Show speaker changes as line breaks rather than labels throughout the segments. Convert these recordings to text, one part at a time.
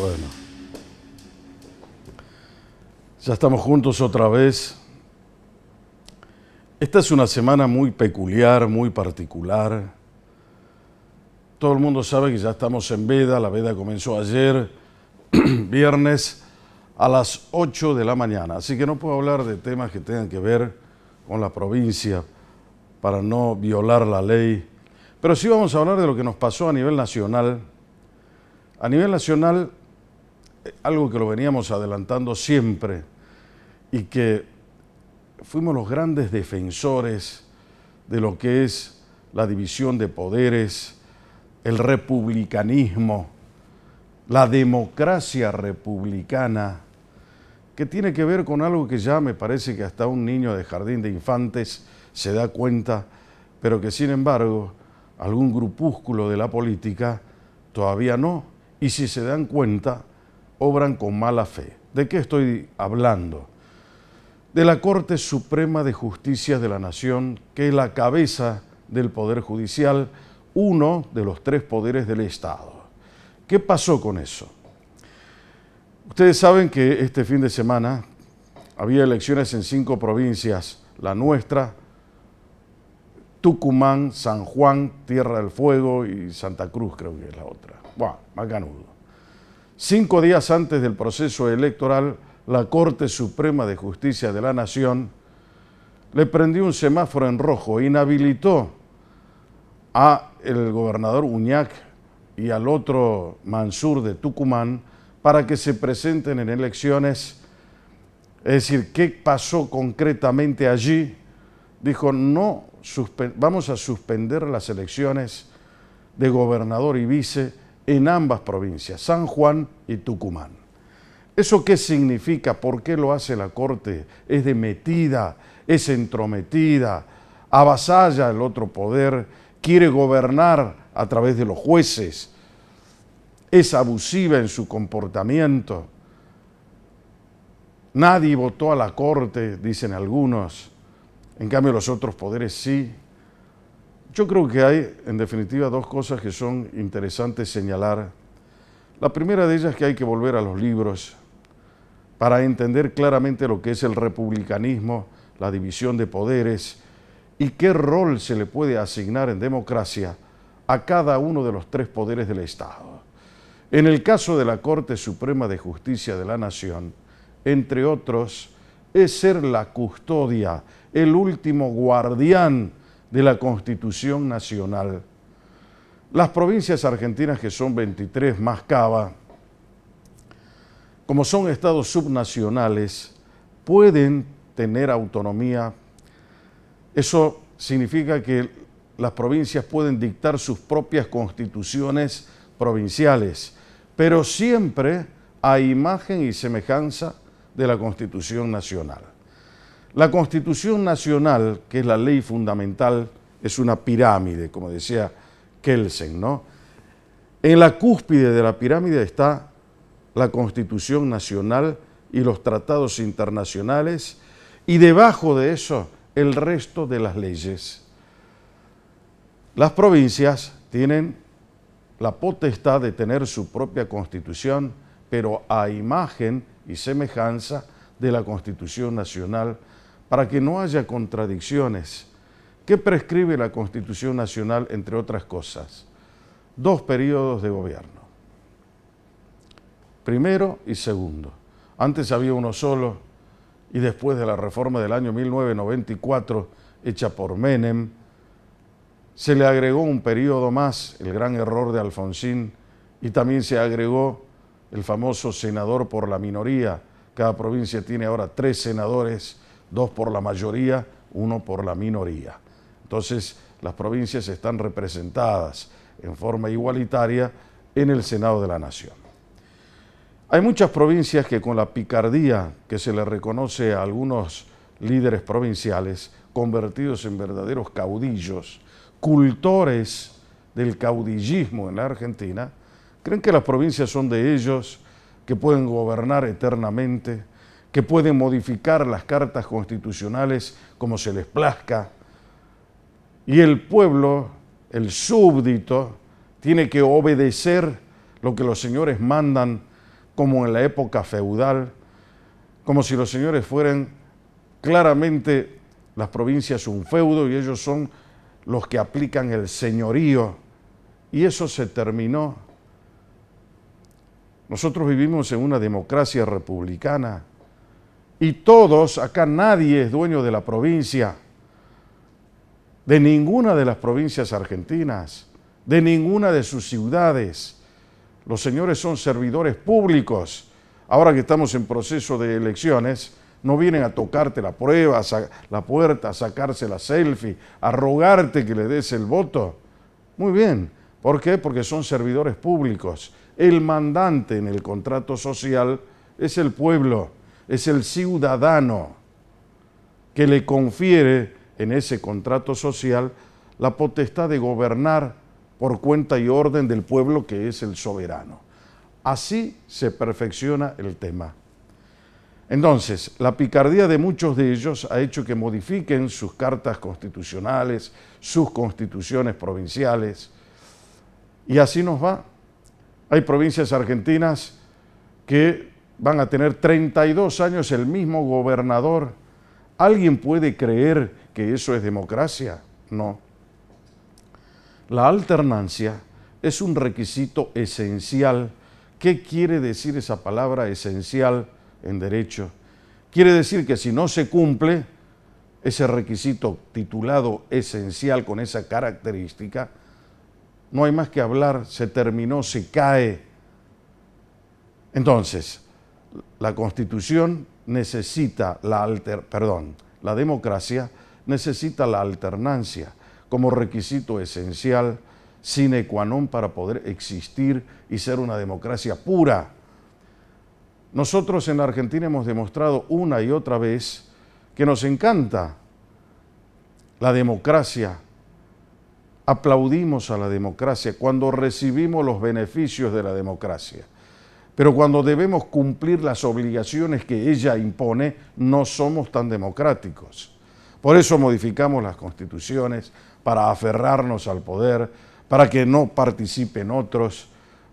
Bueno, ya estamos juntos otra vez. Esta es una semana muy peculiar, muy particular. Todo el mundo sabe que ya estamos en veda. La veda comenzó ayer, viernes, a las 8 de la mañana. Así que no puedo hablar de temas que tengan que ver con la provincia para no violar la ley. Pero sí vamos a hablar de lo que nos pasó a nivel nacional. A nivel nacional, algo que lo veníamos adelantando siempre y que fuimos los grandes defensores de lo que es la división de poderes, el republicanismo, la democracia republicana, que tiene que ver con algo que ya me parece que hasta un niño de jardín de infantes se da cuenta, pero que sin embargo algún grupúsculo de la política todavía no, y si se dan cuenta, obran con mala fe. ¿De qué estoy hablando? De la Corte Suprema de Justicia de la Nación, que es la cabeza del Poder Judicial, uno de los tres poderes del Estado. ¿Qué pasó con eso? Ustedes saben que este fin de semana había elecciones en 5 provincias, la nuestra, Tucumán, San Juan, Tierra del Fuego y Santa Cruz, creo que es la otra. Buah, macanudo. 5 días antes del proceso electoral, la Corte Suprema de Justicia de la Nación le prendió un semáforo en rojo, inhabilitó a el gobernador Uñac y al otro Mansur de Tucumán para que se presenten en elecciones. Es decir, ¿qué pasó concretamente allí? Dijo, no, vamos a suspender las elecciones de gobernador y vice en ambas provincias, San Juan y Tucumán. ¿Eso qué significa? ¿Por qué lo hace la Corte? Es de metida, es entrometida, avasalla el otro poder, quiere gobernar a través de los jueces, es abusiva en su comportamiento. Nadie votó a la Corte, dicen algunos, en cambio los otros poderes sí. Yo creo que hay, en definitiva, 2 cosas que son interesantes señalar. La primera de ellas es que hay que volver a los libros para entender claramente lo que es el republicanismo, la división de poderes y qué rol se le puede asignar en democracia a cada uno de los 3 poderes del Estado. En el caso de la Corte Suprema de Justicia de la Nación, entre otros, es ser la custodia, el último guardián de la Constitución Nacional. Las provincias argentinas, que son 23 más Cava, como son estados subnacionales, pueden tener autonomía. Eso significa que las provincias pueden dictar sus propias constituciones provinciales, pero siempre a imagen y semejanza de la Constitución Nacional. La Constitución Nacional, que es la ley fundamental, es una pirámide, como decía Kelsen, ¿no? En la cúspide de la pirámide está la Constitución Nacional y los tratados internacionales, y debajo de eso el resto de las leyes. Las provincias tienen la potestad de tener su propia constitución, pero a imagen y semejanza de la Constitución Nacional, para que no haya contradicciones. ¿Qué prescribe la Constitución Nacional, entre otras cosas? 2 periodos de gobierno. Primero y segundo. Antes había uno solo, y después de la reforma del año 1994, hecha por Menem, se le agregó un periodo más, el gran error de Alfonsín, y también se agregó el famoso senador por la minoría. Cada provincia tiene ahora 3 senadores, 2 por la mayoría, 1 por la minoría. Entonces, las provincias están representadas en forma igualitaria en el Senado de la Nación. Hay muchas provincias que, con la picardía que se le reconoce a algunos líderes provinciales, convertidos en verdaderos caudillos, cultores del caudillismo en la Argentina, creen que las provincias son de ellos, que pueden gobernar eternamente, que pueden modificar las cartas constitucionales como se les plazca, y el pueblo, el súbdito, tiene que obedecer lo que los señores mandan como en la época feudal, como si los señores fueran claramente las provincias un feudo y ellos son los que aplican el señorío. Y eso se terminó. Nosotros vivimos en una democracia republicana y todos, acá nadie es dueño de la provincia, de ninguna de las provincias argentinas, de ninguna de sus ciudades. Los señores son servidores públicos. Ahora que estamos en proceso de elecciones, no vienen a tocarte la prueba, la puerta, a sacarse la selfie, a rogarte que le des el voto. Muy bien. ¿Por qué? Porque son servidores públicos. El mandante en el contrato social es el pueblo, es el ciudadano que le confiere en ese contrato social la potestad de gobernar por cuenta y orden del pueblo que es el soberano. Así se perfecciona el tema. Entonces, la picardía de muchos de ellos ha hecho que modifiquen sus cartas constitucionales, sus constituciones provinciales, y así nos va. Hay provincias argentinas que van a tener 32 años el mismo gobernador. ¿Alguien puede creer que eso es democracia? No. La alternancia es un requisito esencial. ¿Qué quiere decir esa palabra esencial en derecho? Quiere decir que si no se cumple ese requisito titulado esencial con esa característica, no hay más que hablar, se terminó, se cae. Entonces, la Constitución necesita la democracia necesita la alternancia como requisito esencial, sine qua non para poder existir y ser una democracia pura. Nosotros en la Argentina hemos demostrado una y otra vez que nos encanta la democracia. Aplaudimos a la democracia cuando recibimos los beneficios de la democracia. Pero cuando debemos cumplir las obligaciones que ella impone, no somos tan democráticos. Por eso modificamos las constituciones, para aferrarnos al poder, para que no participen otros.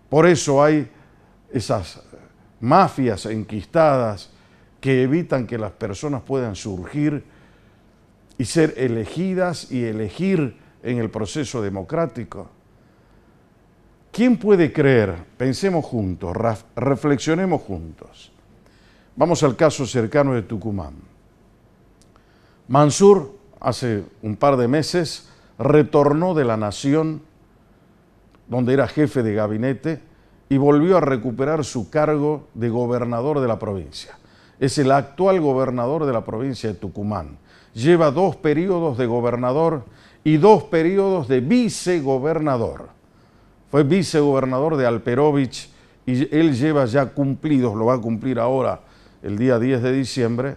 Por eso hay esas mafias enquistadas que evitan que las personas puedan surgir y ser elegidas y elegir en el proceso democrático. ¿Quién puede creer? Pensemos juntos, reflexionemos juntos. Vamos al caso cercano de Tucumán. Mansur, hace un par de meses, retornó de la Nación, donde era jefe de gabinete, y volvió a recuperar su cargo de gobernador de la provincia. Es el actual gobernador de la provincia de Tucumán. Lleva 2 periodos de gobernador y 2 periodos de vicegobernador. Fue vicegobernador de Alperovich y él lleva ya cumplidos, lo va a cumplir ahora el día 10 de diciembre,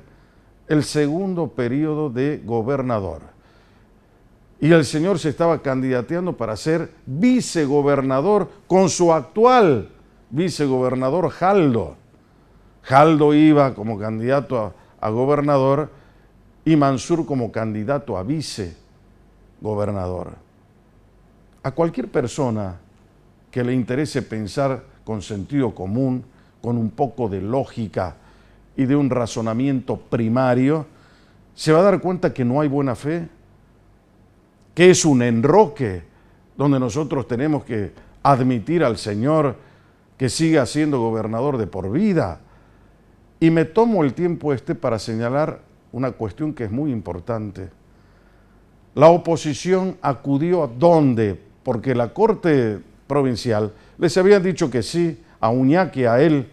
el segundo periodo de gobernador. Y el señor se estaba candidateando para ser vicegobernador con su actual vicegobernador Jaldo. Jaldo iba como candidato a gobernador y Mansur como candidato a vicegobernador. A cualquier persona que le interese pensar con sentido común, con un poco de lógica y de un razonamiento primario, se va a dar cuenta que no hay buena fe, que es un enroque donde nosotros tenemos que admitir al Señor que siga siendo gobernador de por vida. Y me tomo el tiempo para señalar una cuestión que es muy importante. La oposición acudió ¿a dónde? Porque la Corte Provincial les habían dicho que sí a Uñaque, a él.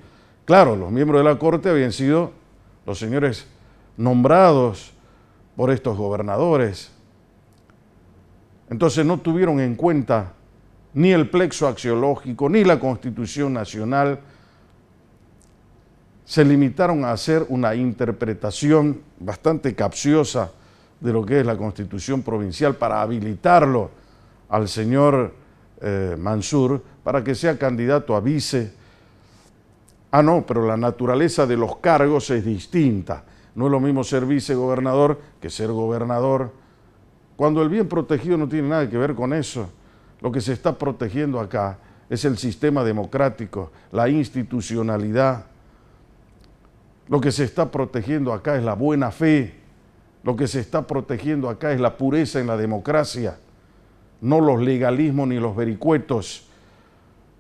Claro, los miembros de la Corte habían sido los señores nombrados por estos gobernadores. Entonces no tuvieron en cuenta ni el plexo axiológico, ni la Constitución Nacional. Se limitaron a hacer una interpretación bastante capciosa de lo que es la Constitución Provincial para habilitarlo al señor Mansur para que sea candidato a vice. Ah, no, pero la naturaleza de los cargos es distinta. No es lo mismo ser vicegobernador que ser gobernador. Cuando el bien protegido no tiene nada que ver con eso. Lo que se está protegiendo acá es el sistema democrático, la institucionalidad. Lo que se está protegiendo acá es la buena fe, lo que se está protegiendo acá es la pureza en la democracia, no los legalismos ni los vericuetos,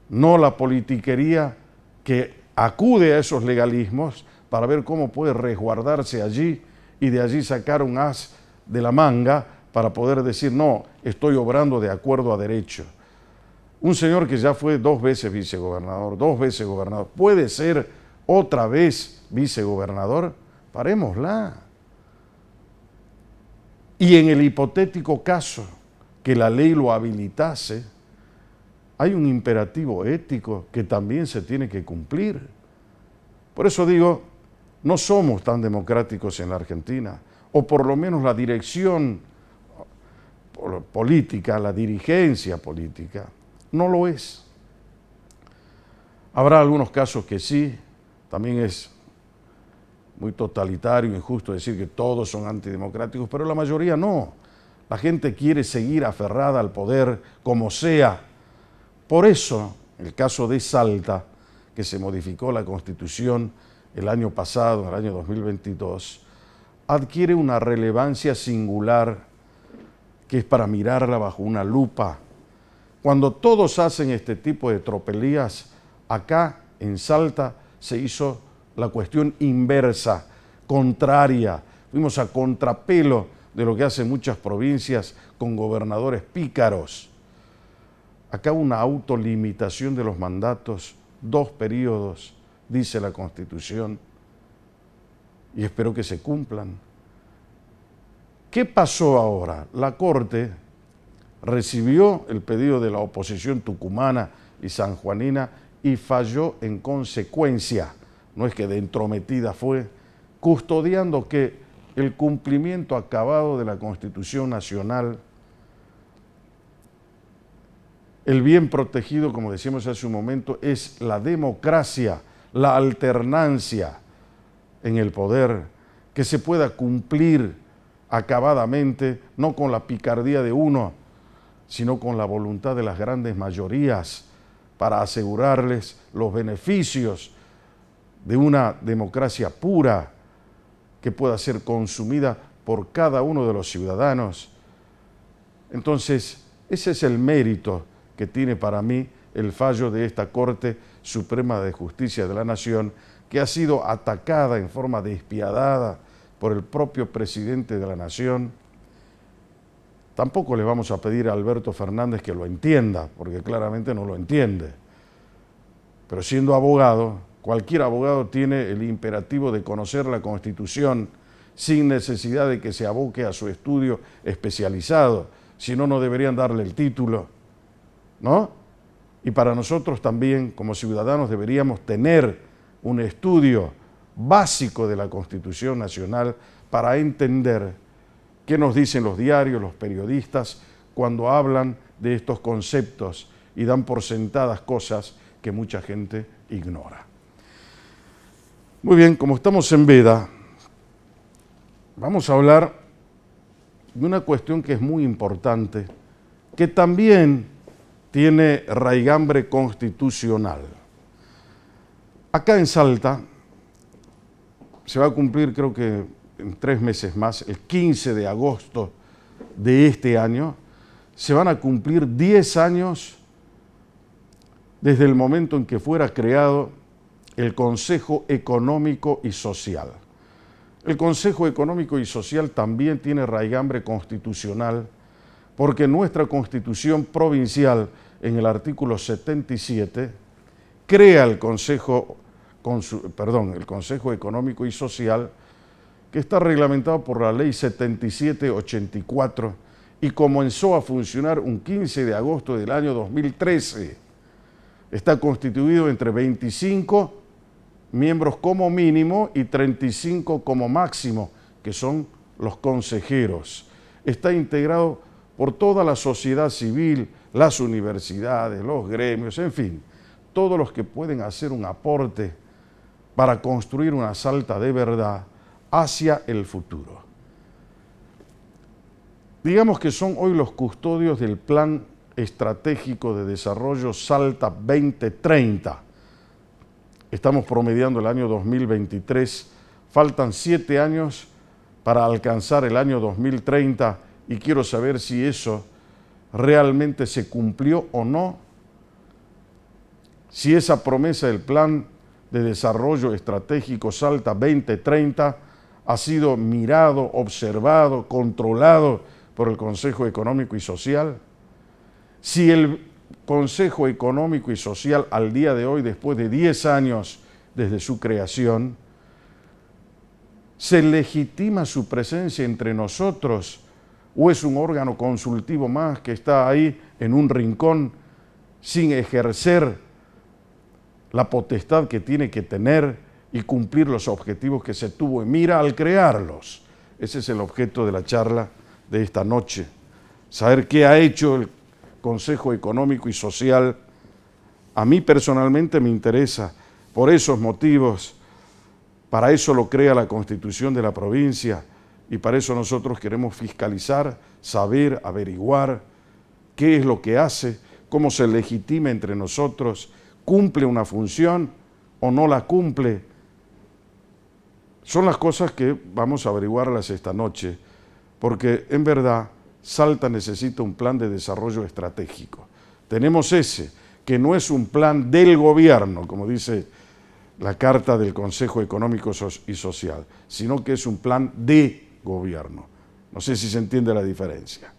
no la politiquería que acude a esos legalismos para ver cómo puede resguardarse allí y de allí sacar un as de la manga para poder decir, no, estoy obrando de acuerdo a derecho. Un señor que ya fue 2 veces vicegobernador, 2 veces gobernador, ¿puede ser otra vez vicegobernador? Parémosla. Y en el hipotético caso que la ley lo habilitase, hay un imperativo ético que también se tiene que cumplir. Por eso digo, no somos tan democráticos en la Argentina, o por lo menos la dirección política, la dirigencia política, no lo es. Habrá algunos casos que sí, también es muy totalitario, injusto decir que todos son antidemocráticos, pero la mayoría no. La gente quiere seguir aferrada al poder como sea. Por eso, el caso de Salta, que se modificó la Constitución el año pasado, en el año 2022, adquiere una relevancia singular que es para mirarla bajo una lupa. Cuando todos hacen este tipo de tropelías, acá en Salta se hizo la cuestión inversa, contraria. Fuimos a contrapelo de lo que hacen muchas provincias con gobernadores pícaros. Acá una autolimitación de los mandatos, 2 periodos, dice la Constitución, y espero que se cumplan. ¿Qué pasó ahora? La Corte recibió el pedido de la oposición tucumana y sanjuanina y falló en consecuencia, no es que de entrometida fue, custodiando que el cumplimiento acabado de la Constitución Nacional, el bien protegido, como decíamos hace un momento, es la democracia, la alternancia en el poder, que se pueda cumplir acabadamente, no con la picardía de uno, sino con la voluntad de las grandes mayorías para asegurarles los beneficios de una democracia pura que pueda ser consumida por cada uno de los ciudadanos. Entonces, ese es el mérito que tiene para mí el fallo de esta Corte Suprema de Justicia de la Nación, que ha sido atacada en forma despiadada por el propio presidente de la Nación. Tampoco le vamos a pedir a Alberto Fernández que lo entienda, porque claramente no lo entiende. Pero siendo abogado, cualquier abogado tiene el imperativo de conocer la Constitución sin necesidad de que se aboque a su estudio especializado, si no, no deberían darle el título, ¿no? Y para nosotros también, como ciudadanos, deberíamos tener un estudio básico de la Constitución Nacional para entender qué nos dicen los diarios, los periodistas, cuando hablan de estos conceptos y dan por sentadas cosas que mucha gente ignora. Muy bien, como estamos en veda, vamos a hablar de una cuestión que es muy importante, que también tiene raigambre constitucional. Acá en Salta se va a cumplir, creo que en 3 meses más, el 15 de agosto de este año, se van a cumplir 10 años desde el momento en que fuera creado el Consejo Económico y Social. El Consejo Económico y Social también tiene raigambre constitucional porque nuestra Constitución provincial, en el artículo 77, crea el Consejo Económico y Social, que está reglamentado por la Ley 7784 y comenzó a funcionar un 15 de agosto del año 2013. Está constituido entre 25 miembros como mínimo y 35 como máximo, que son los consejeros. Está integrado por toda la sociedad civil, las universidades, los gremios, en fin, todos los que pueden hacer un aporte para construir una Salta de verdad hacia el futuro. Digamos que son hoy los custodios del plan Estratégico de Desarrollo Salta 2030. Estamos promediando el año 2023. Faltan 7 años para alcanzar el año 2030 y quiero saber si eso realmente se cumplió o no. Si esa promesa del Plan de Desarrollo Estratégico Salta 2030 ha sido mirado, observado, controlado por el Consejo Económico y Social. Si el Consejo Económico y Social al día de hoy, después de 10 años desde su creación, ¿se legitima su presencia entre nosotros o es un órgano consultivo más que está ahí en un rincón sin ejercer la potestad que tiene que tener y cumplir los objetivos que se tuvo en mira al crearlos? Ese es el objeto de la charla de esta noche. Saber qué ha hecho el Consejo Económico y Social. A mí personalmente me interesa, por esos motivos, para eso lo crea la Constitución de la provincia y para eso nosotros queremos fiscalizar, saber, averiguar qué es lo que hace, cómo se legitima entre nosotros, cumple una función o no la cumple. Son las cosas que vamos a averiguarlas esta noche, porque en verdad Salta necesita un plan de desarrollo estratégico. Tenemos ese, que no es un plan del gobierno, como dice la Carta del Consejo Económico y Social, sino que es un plan de gobierno. No sé si se entiende la diferencia.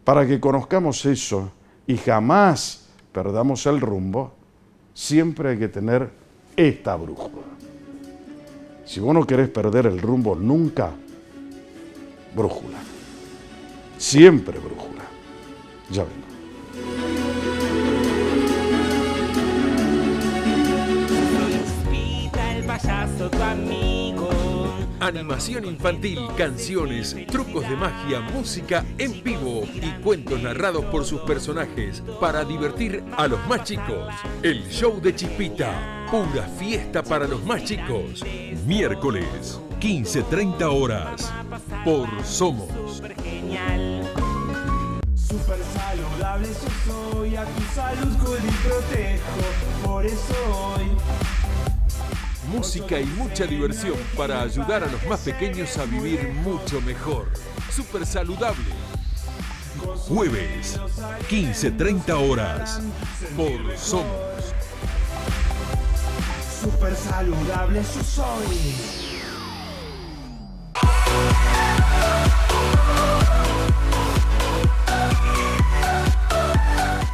Para que conozcamos eso y jamás perdamos el rumbo, siempre hay que tener esta brújula. Si vos no querés perder el rumbo nunca, brújula. Siempre brújula. Ya vengo.
El payaso, tu amigo.
Animación infantil, canciones, trucos de magia, música en vivo y cuentos narrados por sus personajes para divertir a los más chicos. El show de Chispita, pura fiesta para los más chicos. Miércoles, 15:30 horas, por Somos.
Súper saludable yo soy, a tu salud cuido y protejo, por eso hoy.
Música y mucha diversión para ayudar a los más pequeños a vivir mucho mejor. Súper saludable. Jueves, 15:30 horas, por Somos.
Súper saludable yo soy.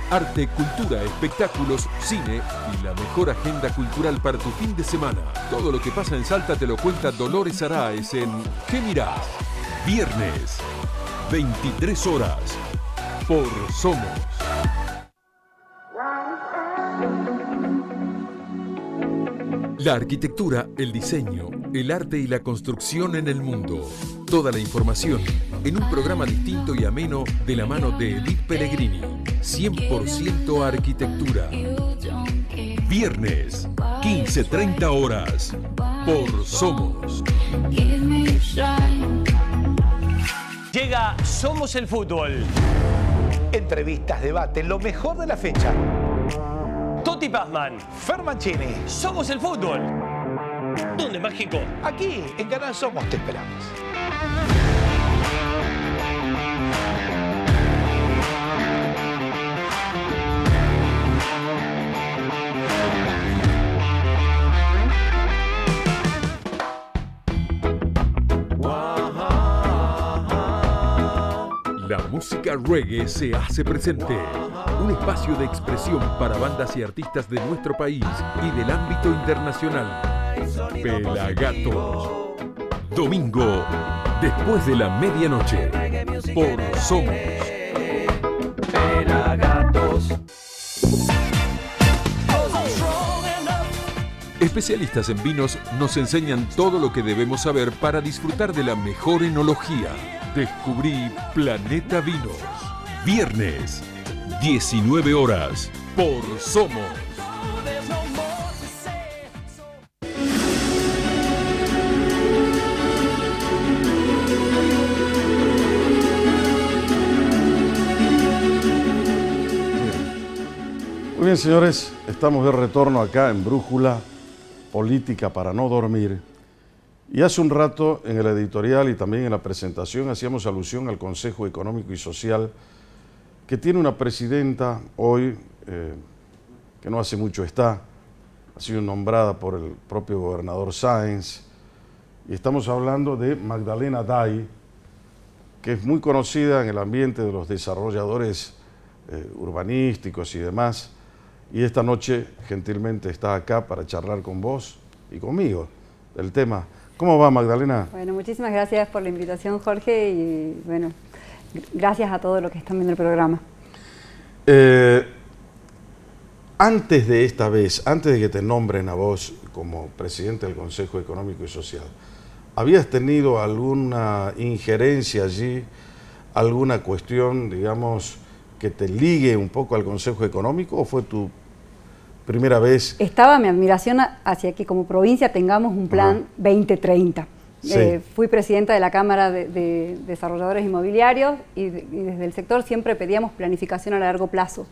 Arte, cultura, espectáculos, cine y la mejor agenda cultural para tu fin de semana. Todo lo que pasa en Salta te lo cuenta Dolores Araez en ¿Qué mirás? Viernes, 23 horas, por Somos. La arquitectura, el diseño, el arte y la construcción en el mundo. Toda la información en un programa distinto y ameno de la mano de Edith Pellegrini. 100% arquitectura. Viernes, 15:30 horas, por Somos.
Llega Somos el Fútbol.
Entrevistas, debate, lo mejor de la fecha.
Toti Pazman.
Fer Mancini.
Somos el Fútbol. ¿Dónde, Mágico?
Aquí, en Canal Somos, te esperamos.
La música reggae se hace presente. Un espacio de expresión para bandas y artistas de nuestro país y del ámbito internacional. Pelagatos. Domingo, después de la medianoche, por Somos.
Pelagatos.
Especialistas en vinos nos enseñan todo lo que debemos saber para disfrutar de la mejor enología. Descubrí Planeta Vinos. Viernes, 19 horas, por Somos.
bien, señores, estamos de retorno acá en Brújula Política para no dormir. Y hace un rato en el editorial y también en la presentación hacíamos alusión al Consejo Económico y Social, que tiene una presidenta hoy, que no hace mucho está, ha sido nombrada por el propio gobernador Sáenz, y estamos hablando de Magdalena Day, que es muy conocida en el ambiente de los desarrolladores urbanísticos y demás, y esta noche gentilmente está acá para charlar con vos y conmigo del tema. ¿Cómo va, Magdalena?
Bueno, muchísimas gracias por la invitación, Jorge, y bueno, gracias a todos los que están viendo el programa.
Antes de esta vez, antes de que te nombren a vos como presidente del Consejo Económico y Social, ¿habías tenido alguna injerencia allí, alguna cuestión, digamos, que te ligue un poco al Consejo Económico, o fue tu primera vez?
Estaba mi admiración hacia que como provincia tengamos un plan 2030.
Sí.
Fui presidenta de la Cámara de Desarrolladores Inmobiliarios y desde el sector siempre pedíamos planificación a largo plazo.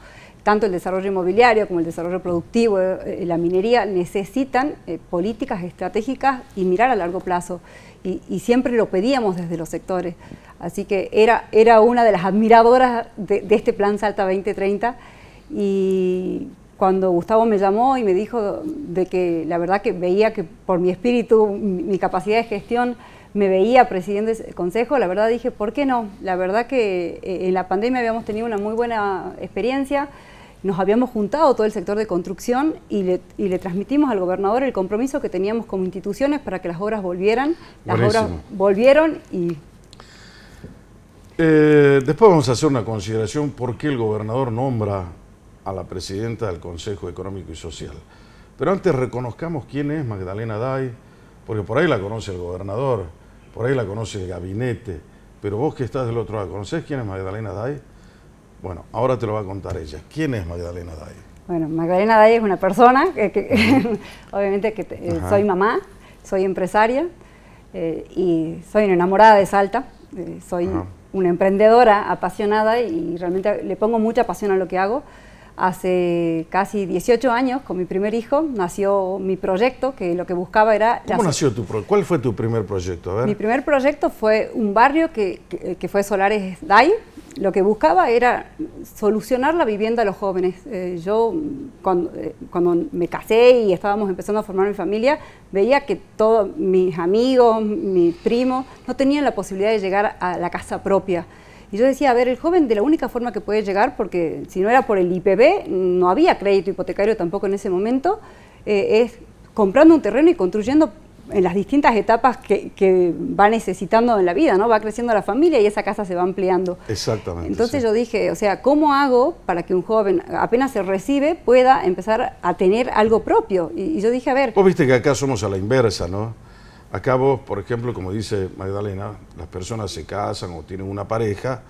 Tanto el desarrollo inmobiliario como el desarrollo productivo, la minería, necesitan políticas estratégicas y mirar a largo plazo. Y siempre lo pedíamos desde los sectores. Así que era una de las admiradoras de este Plan Salta 2030. Y cuando Gustavo me llamó y me dijo de que la verdad que veía que por mi espíritu, mi capacidad de gestión, me veía presidente del consejo, la verdad dije, ¿por qué no? La verdad que en la pandemia habíamos tenido una muy buena experiencia, nos habíamos juntado todo el sector de construcción y le transmitimos al gobernador el compromiso que teníamos como instituciones para que las obras volvieran. Las
Buenísimo.
obras volvieron y...
Después vamos a hacer una consideración por qué el gobernador nombra a la presidenta del Consejo Económico y Social. Pero antes reconozcamos quién es Magdalena Day, porque por ahí la conoce el gobernador, por ahí la conoce el gabinete, pero vos que estás del otro lado, ¿conocés quién es Magdalena Day? Bueno, ahora te lo va a contar ella. ¿Quién es Magdalena Day?
Bueno, Magdalena Day es una persona obviamente que soy mamá, soy empresaria y soy una enamorada de Salta, soy una emprendedora apasionada y realmente le pongo mucha pasión a lo que hago. Hace casi 18 años, con mi primer hijo, nació mi proyecto, que lo que buscaba era...
¿Cómo nació tu proyecto? ¿Cuál fue tu primer proyecto? A ver.
Mi primer proyecto fue un barrio que fue Solares Day. Lo que buscaba era solucionar la vivienda a los jóvenes. Yo, cuando me casé y estábamos empezando a formar mi familia, veía que todos mis amigos, mis primos, no tenían la posibilidad de llegar a la casa propia. Y yo decía, a ver, el joven de la única forma que puede llegar, porque si no era por el IPB, no había crédito hipotecario tampoco en ese momento, es comprando un terreno y construyendo en las distintas etapas que va necesitando en la vida, ¿no? Va creciendo la familia y esa casa se va ampliando.
Exactamente.
Entonces yo dije, o sea, ¿cómo hago para que un joven apenas se recibe pueda empezar a tener algo propio? Y yo dije, a ver...
Vos viste que acá somos a la inversa, ¿no? Acá vos, por ejemplo, como dice Magdalena, las personas se casan o tienen una pareja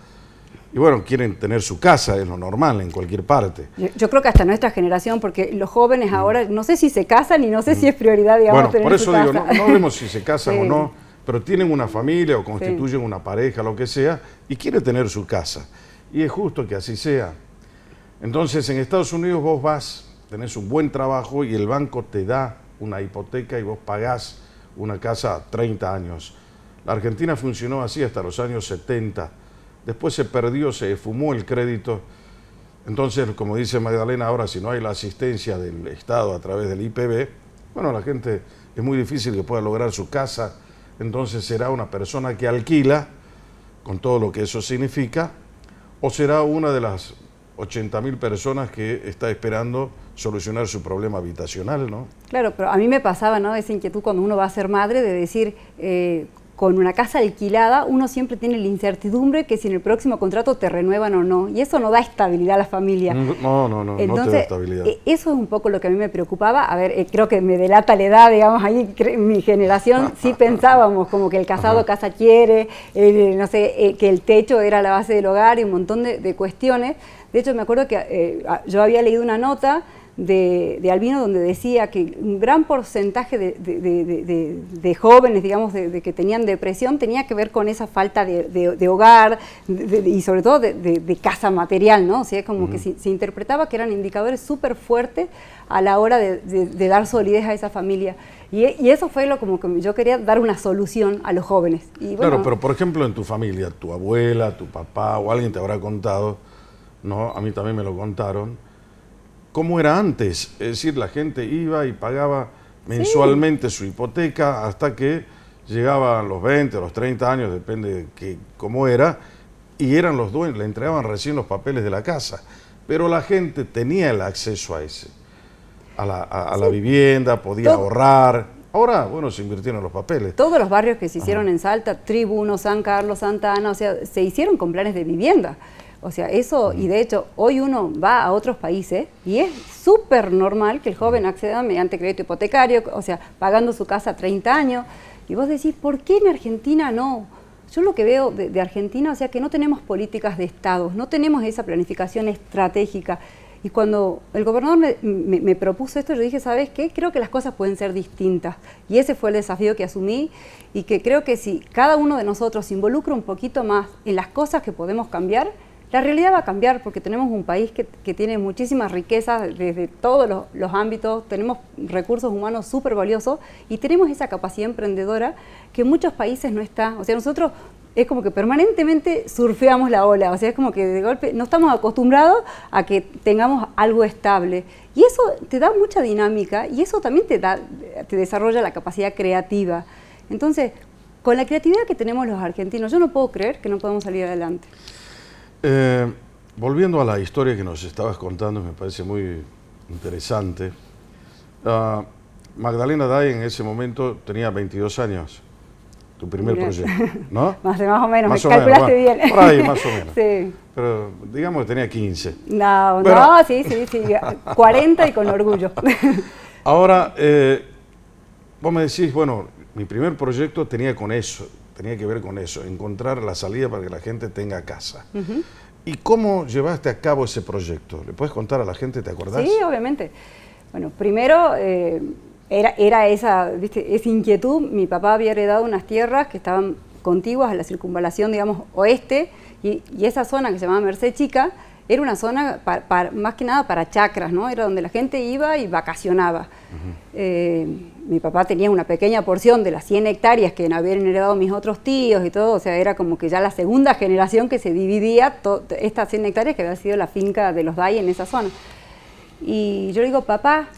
y bueno, quieren tener su casa, es lo normal en cualquier parte.
Yo creo que hasta nuestra generación, porque los jóvenes ahora, no sé si se casan y no sé si es prioridad, digamos,
bueno,
tener
por eso
su
digo,
casa.
no vemos si se casan
Sí.
o no, pero tienen una familia o constituyen una pareja, lo que sea, y quiere tener su casa. Y es justo que así sea. Entonces, en Estados Unidos vos vas, tenés un buen trabajo y el banco te da una hipoteca y vos pagás una casa a 30 años. La Argentina funcionó así hasta los años 70. Después se perdió, se esfumó el crédito. Entonces, como dice Magdalena, ahora si no hay la asistencia del Estado a través del IPB, bueno, la gente es muy difícil que pueda lograr su casa. Entonces será una persona que alquila, con todo lo que eso significa, o será una de las 80.000 personas que está esperando solucionar su problema habitacional, ¿no?
Claro, pero a mí me pasaba, ¿no?, esa inquietud cuando uno va a ser madre de decir, con una casa alquilada uno siempre tiene la incertidumbre que si en el próximo contrato te renuevan o no, y eso no da estabilidad a la familia.
No,
Entonces,
no te da estabilidad.
Eso es un poco lo que a mí me preocupaba. A ver, creo que me delata la edad, digamos, ahí mi generación sí pensábamos como que el casado casa quiere, no sé, que el techo era la base del hogar y un montón de cuestiones. De hecho, me acuerdo que yo había leído una nota de Albino, donde decía que un gran porcentaje de jóvenes, digamos, de que tenían depresión, tenía que ver con esa falta de hogar y sobre todo de casa material, ¿no? O sea, como que se interpretaba que eran indicadores súper fuertes a la hora de dar solidez a esa familia. Y eso fue como que yo quería dar una solución a los jóvenes. Y bueno,
claro, pero por ejemplo en tu familia, tu abuela, tu papá o alguien te habrá contado, ¿no? A mí también me lo contaron, ¿cómo era antes? Es decir, la gente iba y pagaba mensualmente su hipoteca hasta que llegaban los 20, los 30 años, depende de cómo era, y eran los dueños, le entregaban recién los papeles de la casa. Pero la gente tenía el acceso a la vivienda, podía ahorrar. Ahora, bueno, se invirtieron los papeles.
Todos los barrios que se hicieron en Salta, Tribuno, San Carlos, Santa Ana, o sea, se hicieron con planes de vivienda. O sea, eso, y de hecho, hoy uno va a otros países y es súper normal que el joven acceda mediante crédito hipotecario, o sea, pagando su casa a 30 años. Y vos decís, ¿por qué en Argentina no? Yo lo que veo de Argentina, o sea, que no tenemos políticas de Estado, no tenemos esa planificación estratégica. Y cuando el gobernador me propuso esto, yo dije, ¿sabes qué? Creo que las cosas pueden ser distintas. Y ese fue el desafío que asumí y que creo que si cada uno de nosotros se involucra un poquito más en las cosas que podemos cambiar, la realidad va a cambiar porque tenemos un país que tiene muchísimas riquezas desde todos los ámbitos, tenemos recursos humanos súper valiosos y tenemos esa capacidad emprendedora que en muchos países no está. O sea, nosotros es como que permanentemente surfeamos la ola, o sea, es como que de golpe no estamos acostumbrados a que tengamos algo estable. Y eso te da mucha dinámica y eso también te desarrolla la capacidad creativa. Entonces, con la creatividad que tenemos los argentinos, yo no puedo creer que no podemos salir adelante.
Volviendo a la historia que nos estabas contando, me parece muy interesante. Magdalena Day en ese momento tenía 22 años, tu primer proyecto, ¿no?
Más o menos,
más
me
o
calculaste
menos,
bien.
Por ahí, más o menos.
Sí.
Pero digamos que tenía 15.
No,
Pero,
no, sí, 40 y con orgullo.
Ahora, vos me decís, bueno, mi primer proyecto tenía que ver con eso, encontrar la salida para que la gente tenga casa. ¿Y cómo llevaste a cabo ese proyecto? ¿Le puedes contar a la gente, te acordás?
Sí, obviamente. Bueno, primero era esa inquietud. Mi papá había heredado unas tierras que estaban contiguas a la circunvalación, digamos, oeste, y esa zona que se llamaba Merced Chica era una zona más que nada para chacras, ¿no? Era donde la gente iba y vacacionaba. Mi papá tenía una pequeña porción de las 100 hectáreas que habían heredado mis otros tíos y todo, o sea, era como que ya la segunda generación que se dividía estas 100 hectáreas que había sido la finca de los Day en esa zona. Y yo le digo, papá,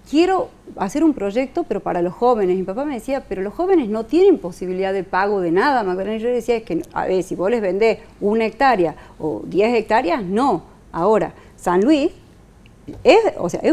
quiero hacer un proyecto, pero para los jóvenes. Mi papá me decía, pero los jóvenes no tienen posibilidad de pago de nada, Magdalena. Y yo le decía, es que, a ver, si vos les vendés 1 hectárea o 10 hectáreas, no. Ahora, San Luis es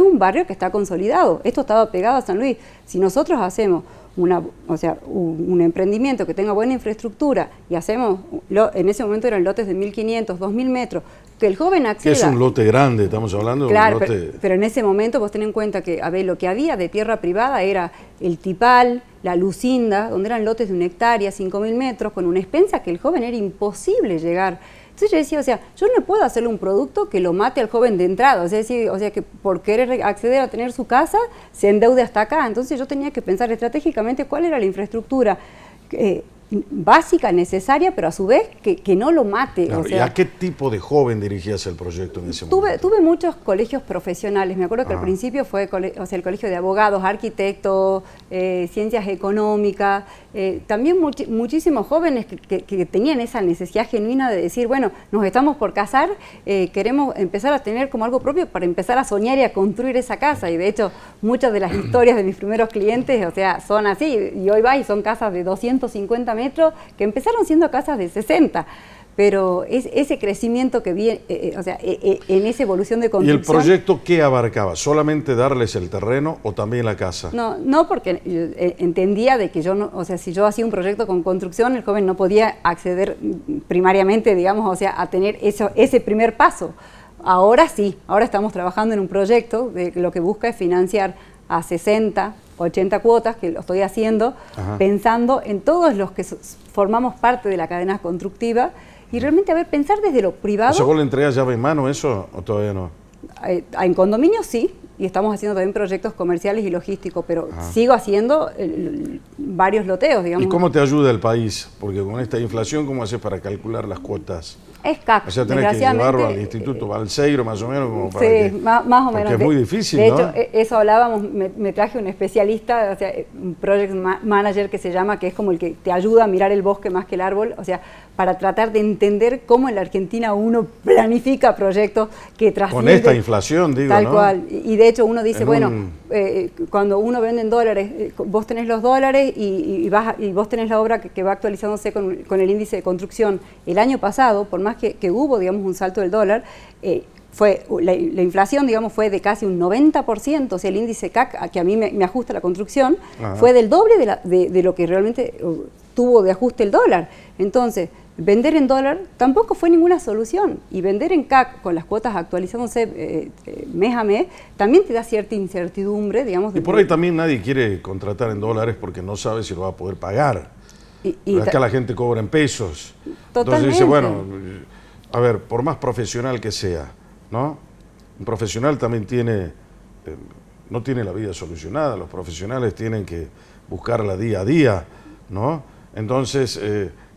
un barrio que está consolidado. Esto estaba pegado a San Luis. Si nosotros hacemos un emprendimiento que tenga buena infraestructura y hacemos, en ese momento eran lotes de 1.500, 2.000 metros, que el joven acceda.
Que es un lote grande, estamos hablando
claro,
de un lote.
Pero en ese momento vos ten en cuenta que lo que había de tierra privada era el Tipal, la Lucinda, donde eran lotes de 1 hectárea, 5.000 metros, con una expensa que el joven era imposible llegar. Entonces yo decía, o sea, yo no puedo hacerle un producto que lo mate al joven de entrada, o sea, que por querer acceder a tener su casa se endeude hasta acá. Entonces yo tenía que pensar estratégicamente cuál era la infraestructura básica, necesaria, pero a su vez que no lo mate.
Claro,
o sea,
¿y a qué tipo de joven dirigías el proyecto en ese momento?
Tuve muchos colegios profesionales. Me acuerdo que al principio fue el colegio de abogados, arquitectos, ciencias económicas, también muchísimos jóvenes que tenían esa necesidad genuina de decir, bueno, nos estamos por casar, queremos empezar a tener como algo propio para empezar a soñar y a construir esa casa. Y de hecho, muchas de las historias de mis primeros clientes, o sea, son así. Y hoy vas y son casas de 250 metros que empezaron siendo casas de 60. Pero ese crecimiento que vi, en esa evolución de construcción.
¿Y el proyecto qué abarcaba? ¿Solamente darles el terreno o también la casa?
No, porque entendía de que yo no, o sea, si yo hacía un proyecto con construcción, el joven no podía acceder primariamente, digamos, o sea, a tener ese primer paso. Ahora sí, ahora estamos trabajando en un proyecto de lo que busca es financiar a 60, 80 cuotas, que lo estoy haciendo, pensando en todos los que formamos parte de la cadena constructiva. Y realmente, pensar desde lo privado.
¿O sea, vos le entregas llave en mano eso o todavía no?
En condominios sí, y estamos haciendo también proyectos comerciales y logísticos, pero sigo haciendo varios loteos, digamos.
¿Y cómo te ayuda el país? Porque con esta inflación, ¿cómo haces para calcular las cuotas?
Es CAC,
O sea, tenés que llevarlo al Instituto Balseiro, más o menos, como para
sí,
que...
más o menos.
Porque es muy difícil,
de
¿no?
hecho, eso hablábamos, me traje un especialista, o sea, un project manager que se llama, que es como el que te ayuda a mirar el bosque más que el árbol, o sea, para tratar de entender cómo en la Argentina uno planifica proyectos que trascienden.
Con esta inflación, digo,
Tal
¿no?
cual. Y de hecho uno dice,
En
bueno,
un-
cuando uno vende en dólares, vos tenés los dólares y vos tenés la obra que va actualizándose con el índice de construcción. El año pasado, por más que hubo, digamos, un salto del dólar, la inflación, digamos, fue de casi un 90%, o sea, el índice CAC, que a mí me ajusta la construcción, fue del doble de lo que realmente tuvo de ajuste el dólar. Entonces, vender en dólar tampoco fue ninguna solución, y vender en CAC con las cuotas actualizándose mes a mes también te da cierta incertidumbre, digamos.
Y por ahí también nadie quiere contratar en dólares porque no sabe si lo va a poder pagar.
Y
Acá la gente cobra en pesos.
Totalmente.
Entonces dice, bueno, a ver, por más profesional que sea, ¿no? Un profesional también tiene, no tiene la vida solucionada, los profesionales tienen que buscarla día a día, ¿no? Entonces,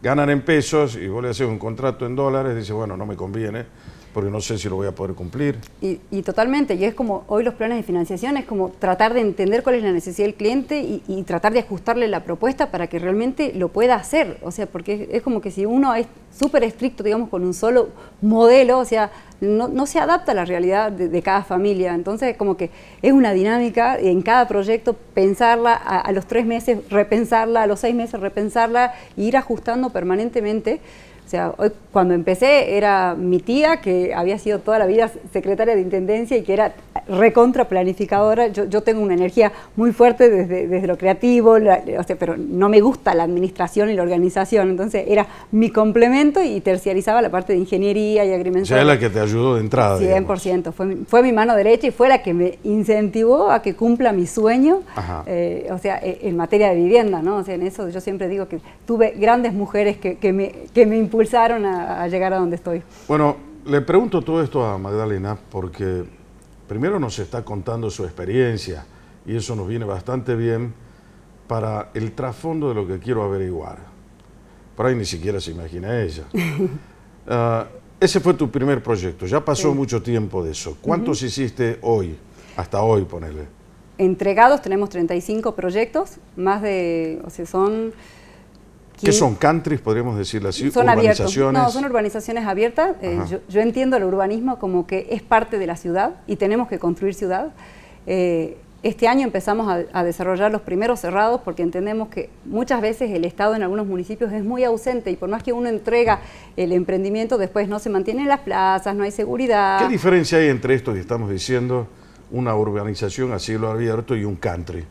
ganan en pesos y vos le haces un contrato en dólares, dice, bueno, no me conviene, porque no sé si lo voy a poder cumplir.
Y totalmente, y es como hoy los planes de financiación es como tratar de entender cuál es la necesidad del cliente y tratar de ajustarle la propuesta para que realmente lo pueda hacer, o sea, porque es como que si uno es súper estricto, digamos, con un solo modelo, o sea, no se adapta a la realidad de cada familia, entonces como que es una dinámica en cada proyecto, pensarla, a los 3 meses repensarla, a los 6 meses repensarla e ir ajustando permanentemente. O sea, hoy cuando empecé era mi tía, que había sido toda la vida secretaria de Intendencia y que era recontra planificadora. Yo tengo una energía muy fuerte desde lo creativo, o sea, pero no me gusta la administración y la organización. Entonces era mi complemento y terciarizaba la parte de ingeniería y
O
agrimensor.
sea, es la que te ayudó de entrada,
100%. Fue mi mano derecha y fue la que me incentivó a que cumpla mi sueño, o sea, en materia de vivienda, ¿no? O sea, en eso yo siempre digo que tuve grandes mujeres que me impulsaron a llegar a donde estoy.
Bueno, le pregunto todo esto a Magdalena porque primero nos está contando su experiencia y eso nos viene bastante bien para el trasfondo de lo que quiero averiguar. Por ahí ni siquiera se imagina ella. Ese fue tu primer proyecto, ya pasó mucho tiempo de eso. ¿Cuántos hiciste hoy, hasta hoy, ponele?
Entregados tenemos 35 proyectos, más de, o sea, son...
¿Qué son countries, podríamos decirlo así?
Son abiertos.
Urbanizaciones.
No, son urbanizaciones abiertas. Yo entiendo el urbanismo como que es parte de la ciudad y tenemos que construir ciudad. Este año empezamos a desarrollar los primeros cerrados porque entendemos que muchas veces el Estado en algunos municipios es muy ausente y por más que uno entrega el emprendimiento, después no se mantienen las plazas, no hay seguridad.
¿Qué diferencia hay entre esto que estamos diciendo, una urbanización a cielo abierto y un country?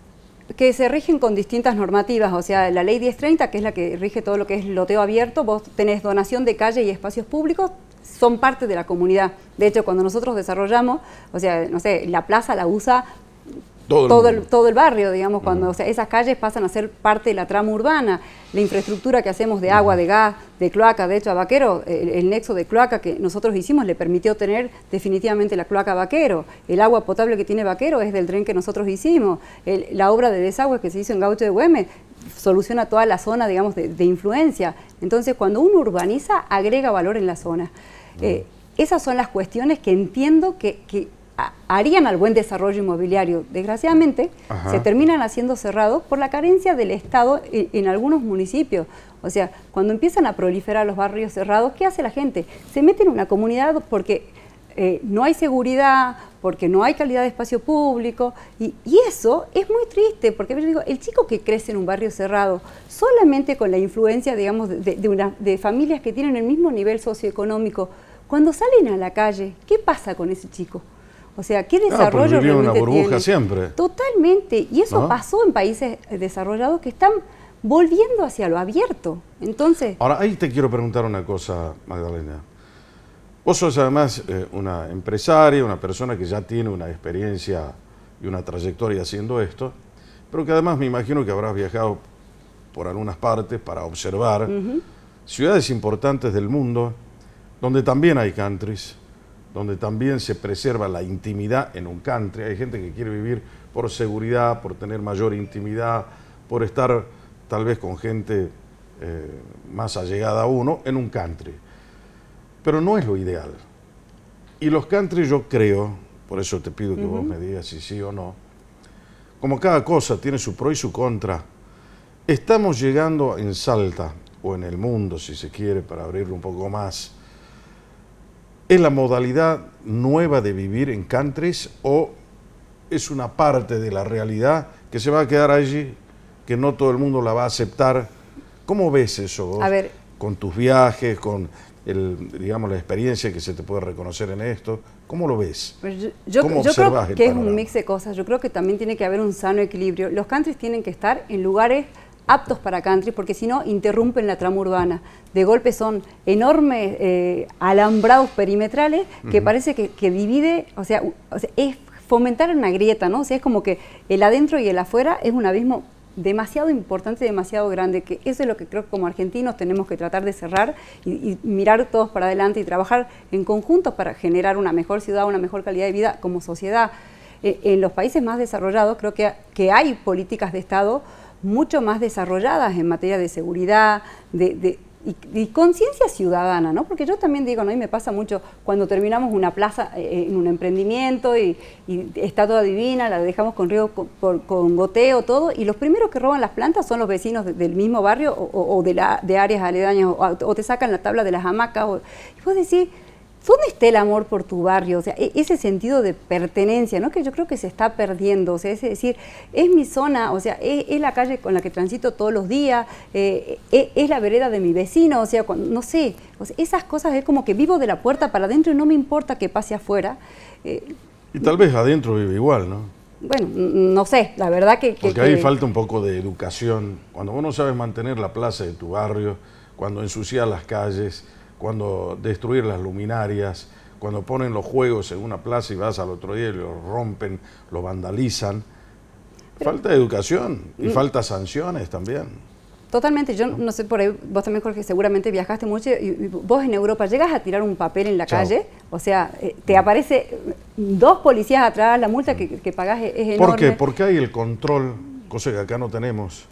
Que se rigen con distintas normativas, o sea, la ley 1030, que es la que rige todo lo que es loteo abierto, vos tenés donación de calle y espacios públicos, son parte de la comunidad. De hecho, cuando nosotros desarrollamos, o sea, no sé, la plaza la usa todo el barrio, digamos, cuando o sea, esas calles pasan a ser parte de la trama urbana, la infraestructura que hacemos de agua, de gas, de cloaca. De hecho, a Baquero, el nexo de cloaca que nosotros hicimos le permitió tener definitivamente la cloaca Baquero. El agua potable que tiene Baquero es del tren que nosotros hicimos. La obra de desagüe que se hizo en Gaucho de Güemes soluciona toda la zona, digamos, de influencia. Entonces, cuando uno urbaniza, agrega valor en la zona. Esas son las cuestiones que entiendo que harían al buen desarrollo inmobiliario. Desgraciadamente, se terminan haciendo cerrados por la carencia del Estado en algunos municipios. O sea, cuando empiezan a proliferar los barrios cerrados, ¿qué hace la gente? Se mete en una comunidad porque no hay seguridad, porque no hay calidad de espacio público, y eso es muy triste, porque yo digo, el chico que crece en un barrio cerrado, solamente con la influencia, digamos, de familias que tienen el mismo nivel socioeconómico, cuando salen a la calle, ¿qué pasa con ese chico? O sea, ¿qué desarrollo
vivió en
realmente
una burbuja
tiene?
siempre.
Totalmente. Y eso pasó en países desarrollados que están volviendo hacia lo abierto. Entonces...
Ahora, ahí te quiero preguntar una cosa, Magdalena. Vos sos además una empresaria, una persona que ya tiene una experiencia y una trayectoria haciendo esto, pero que además me imagino que habrás viajado por algunas partes para observar ciudades importantes del mundo, donde también hay countries, donde también se preserva la intimidad en un country. Hay gente que quiere vivir por seguridad, por tener mayor intimidad, por estar tal vez con gente más allegada a uno en un country. Pero no es lo ideal. Y los country yo creo, por eso te pido que vos me digas si sí o no, como cada cosa tiene su pro y su contra, estamos llegando en Salta, o en el mundo si se quiere, para abrirlo un poco más, ¿es la modalidad nueva de vivir en countries o es una parte de la realidad que se va a quedar allí, que no todo el mundo la va a aceptar? ¿Cómo ves eso vos?
A ver,
con tus viajes, con digamos, la experiencia que se te puede reconocer en esto, ¿cómo lo ves?
Pues yo
¿Cómo
creo
observas el
que es
panorama?
un mix de cosas. Yo creo que también tiene que haber un sano equilibrio. Los countries tienen que estar en lugares aptos para country, porque si no interrumpen la trama urbana. De golpe son enormes alambrados perimetrales que parece que divide, o sea, es fomentar una grieta, ¿no? O sea, es como que el adentro y el afuera es un abismo demasiado importante, demasiado grande, que eso es lo que creo que como argentinos tenemos que tratar de cerrar y mirar todos para adelante y trabajar en conjunto para generar una mejor ciudad, una mejor calidad de vida como sociedad. En los países más desarrollados creo que hay políticas de Estado mucho más desarrolladas en materia de seguridad, y conciencia ciudadana, ¿no? Porque yo también digo, ¿no? Y me pasa mucho cuando terminamos una plaza en un emprendimiento y está toda divina, la dejamos con riego, con goteo, todo, y los primeros que roban las plantas son los vecinos del mismo barrio o de áreas aledañas, o te sacan la tabla de las hamacas, y vos decís, ¿dónde está el amor por tu barrio? O sea, ese sentido de pertenencia, ¿no? Que yo creo que se está perdiendo. O sea, es decir, es mi zona, o sea, es la calle con la que transito todos los días, es la vereda de mi vecino, o sea, no sé, o sea, esas cosas es como que vivo de la puerta para adentro y no me importa que pase afuera.
Y tal vez adentro vive igual, ¿no?
Bueno, no sé, la verdad que...
Porque ahí falta un poco de educación. Cuando vos no sabes mantener la plaza de tu barrio, cuando ensucias las calles, cuando destruir las luminarias, cuando ponen los juegos en una plaza y vas al otro día y los rompen, los vandalizan. Falta educación y falta sanciones también.
Totalmente, yo no sé, por ahí vos también, Jorge, seguramente viajaste mucho y vos en Europa llegas a tirar un papel en la calle, o sea, te aparece 2 policías atrás, la multa que pagás es enorme.
¿Por qué? Porque hay el control, cosa que acá no tenemos.